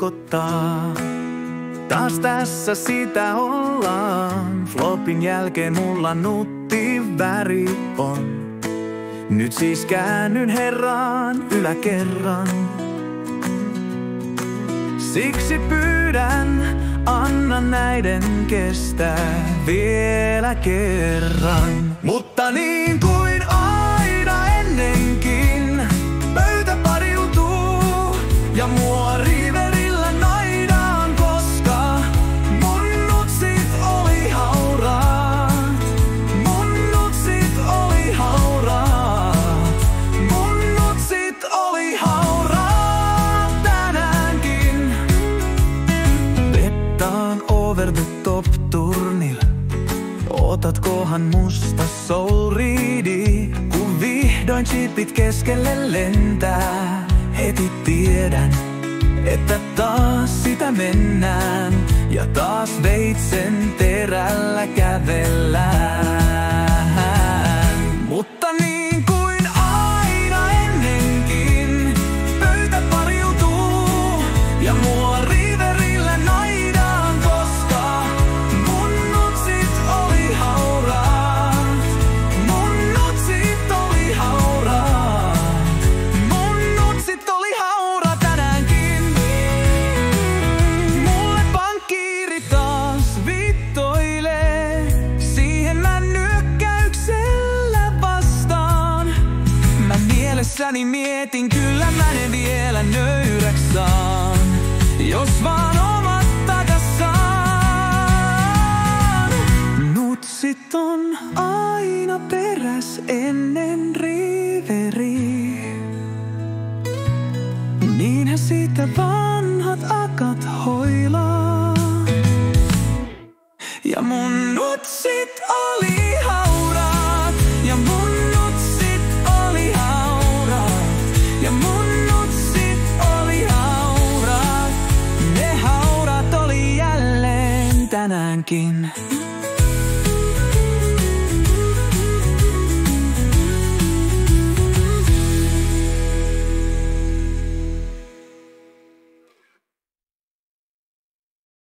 helpottaa. Taas tässä sitä ollaan. Flopin jälkeen mulla nutti väri on. Nyt siis käännyn Herraan yläkerran. Siksi pyydän, anna näiden kestää vielä kerran. Mutta niin kuin aina ennenkin, pöytä pariutuu ja mua riverillä naidaan, koska mun nutsit oli hauraat. Mun nutsit oli hauraat. Mun nutsit oli hauraat tänäänkin. Vettaan over the top -turnilla. Otatkohan musta soul readi, kun vihdoin chipit keskelle lentää. Heti tiedän, että taas sitä mennään ja taas veitsen terällä kävellään. Mutta niin kuin aina ennenkin, pöytä pariutuu ja mua riverillä naidaan, koska mun nutsit oli hauraat. Mun nutsit oli hauraat. Mun nutsit oli hauraat tänäänkin. Mulle pankkiiri taas vittoilee. Siihen mä nyökkäyksellä vastaan. Mä mielessäni mietin, kyllä mä ne vielä nöyräks saan, jos vaan omat takassaan. Nutsit on aina peräs ennen riveriä. Niinhän siitä vanhat akat hoilaa. Ja mun nutsit oli hauraat. Ja mun nutsit oli hauraat. Ja mun nutsit oli hauraat. Ne hauraat oli jälleen tänäänkin.